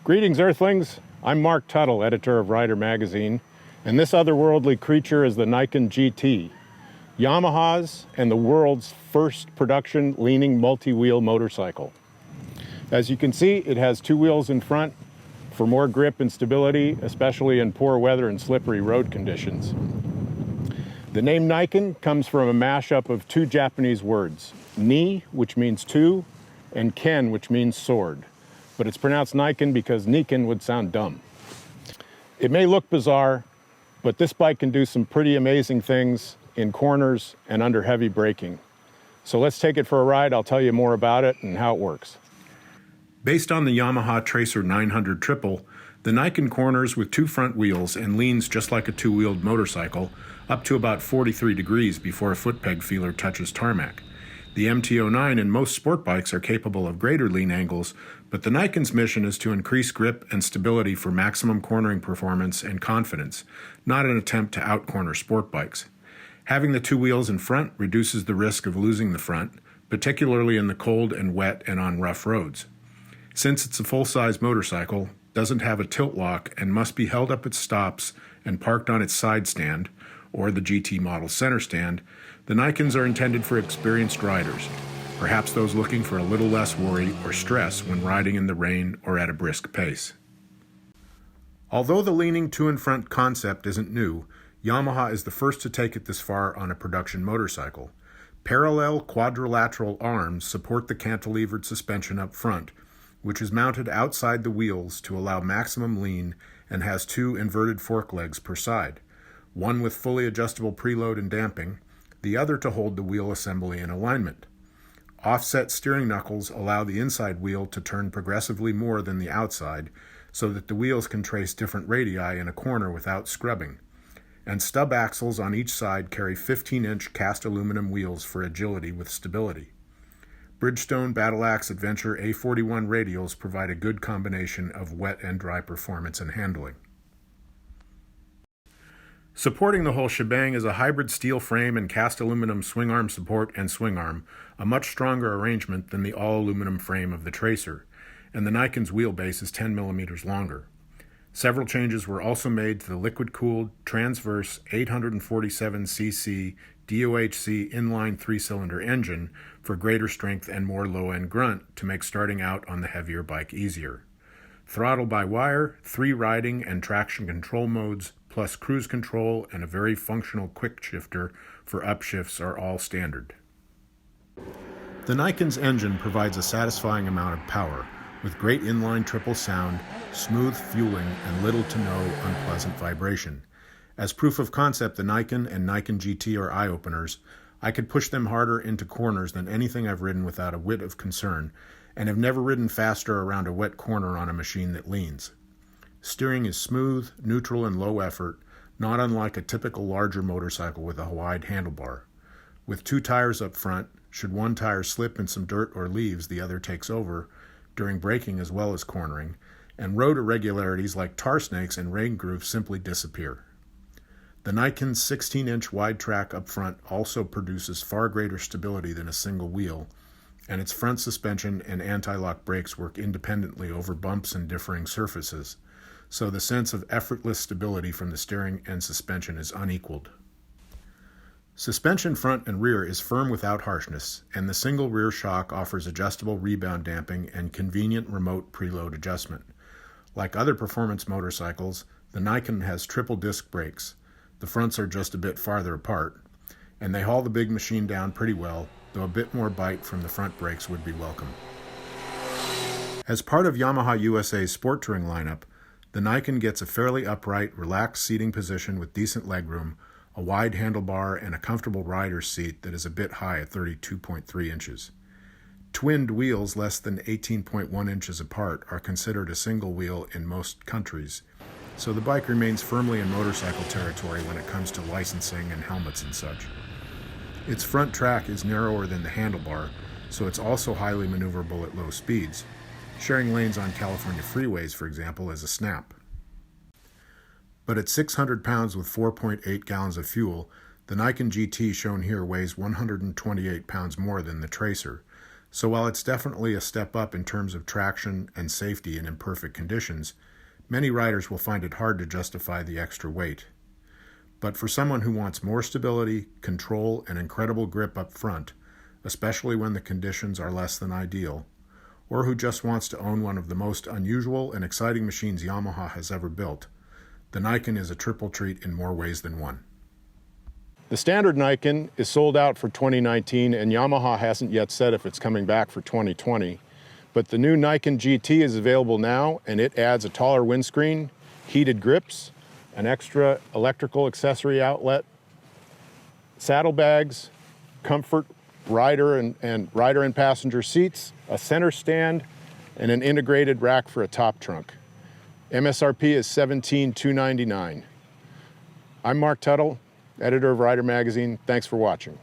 Greetings, Earthlings. I'm Mark Tuttle, editor of Rider Magazine, and this otherworldly creature is the Niken GT, Yamaha's and the world's first production leaning multi-wheel motorcycle. As you can see, it has two wheels in front for more grip and stability, especially in poor weather and slippery road conditions. The name Niken comes from a mashup of two Japanese words, ni, which means two, and ken, which means sword. But it's pronounced Niken because Niken would sound dumb. It may look bizarre, but this bike can do some pretty amazing things in corners and under heavy braking. So let's take it for a ride. I'll tell you more about it and how it works. Based on the Yamaha Tracer 900 Triple, the Niken corners with two front wheels and leans just like a two-wheeled motorcycle up to about 43 degrees before a foot peg feeler touches tarmac. The MT-09 and most sport bikes are capable of greater lean angles, but the Niken's mission is to increase grip and stability for maximum cornering performance and confidence, not an attempt to out-corner sport bikes. Having the two wheels in front reduces the risk of losing the front, particularly in the cold and wet and on rough roads. Since it's a full-size motorcycle, doesn't have a tilt lock, and must be held up at stops and parked on its side stand, or the GT model center stand, the Nikens are intended for experienced riders, perhaps those looking for a little less worry or stress when riding in the rain or at a brisk pace. Although the leaning two-in-front concept isn't new, Yamaha is the first to take it this far on a production motorcycle. Parallel quadrilateral arms support the cantilevered suspension up front, which is mounted outside the wheels to allow maximum lean and has two inverted fork legs per side, one with fully adjustable preload and damping, the other to hold the wheel assembly in alignment. Offset steering knuckles allow the inside wheel to turn progressively more than the outside so that the wheels can trace different radii in a corner without scrubbing. And stub axles on each side carry 15-inch cast aluminum wheels for agility with stability. Bridgestone Battle Axe Adventure A41 radials provide a good combination of wet and dry performance and handling. Supporting the whole shebang is a hybrid steel frame and cast aluminum swing arm support and swing arm, a much stronger arrangement than the all-aluminum frame of the Tracer, and the Niken's wheelbase is 10 millimeters longer. Several changes were also made to the liquid-cooled, transverse 847cc DOHC inline three-cylinder engine for greater strength and more low-end grunt to make starting out on the heavier bike easier. Throttle by wire, 3 riding and traction control modes, plus cruise control and a very functional quick shifter for upshifts are all standard. The Niken's engine provides a satisfying amount of power, with great inline triple sound, smooth fueling, and little to no unpleasant vibration. As proof of concept, the Niken and Niken GT are eye-openers. I could push them harder into corners than anything I've ridden without a whit of concern, and have never ridden faster around a wet corner on a machine that leans. Steering is smooth, neutral, and low effort, not unlike a typical larger motorcycle with a wide handlebar. With 2 tires up front, should one tire slip in some dirt or leaves, the other takes over, during braking as well as cornering, and road irregularities like tar snakes and rain grooves simply disappear. The Niken's 16-inch wide track up front also produces far greater stability than a single wheel, and its front suspension and anti-lock brakes work independently over bumps and differing surfaces, so the sense of effortless stability from the steering and suspension is unequaled. Suspension front and rear is firm without harshness, and the single rear shock offers adjustable rebound damping and convenient remote preload adjustment. Like other performance motorcycles, the Niken has triple disc brakes. The fronts are just a bit farther apart, and they haul the big machine down pretty well, though a bit more bite from the front brakes would be welcome. As part of Yamaha USA's sport touring lineup, the Niken gets a fairly upright, relaxed seating position with decent legroom, a wide handlebar, and a comfortable rider's seat that is a bit high at 32.3 inches. Twinned wheels less than 18.1 inches apart are considered a single wheel in most countries, so the bike remains firmly in motorcycle territory when it comes to licensing and helmets and such. Its front track is narrower than the handlebar, so it's also highly maneuverable at low speeds. Sharing lanes on California freeways, for example, is a snap. But at 600 pounds with 4.8 gallons of fuel, the Niken GT shown here weighs 128 pounds more than the Tracer, So while it's definitely a step up in terms of traction and safety in imperfect conditions, many riders will find it hard to justify the extra weight. But for someone who wants more stability, control, and incredible grip up front, especially when the conditions are less than ideal, or who just wants to own one of the most unusual and exciting machines Yamaha has ever built, the Niken is a triple treat in more ways than one. The standard Niken is sold out for 2019, and Yamaha hasn't yet said if it's coming back for 2020. But the new Niken GT is available now, and it adds a taller windscreen, heated grips, an extra electrical accessory outlet, saddlebags, comfort, rider and passenger seats, a center stand, and an integrated rack for a top trunk. MSRP is $17,299. I'm Mark Tuttle, editor of Rider Magazine. Thanks for watching.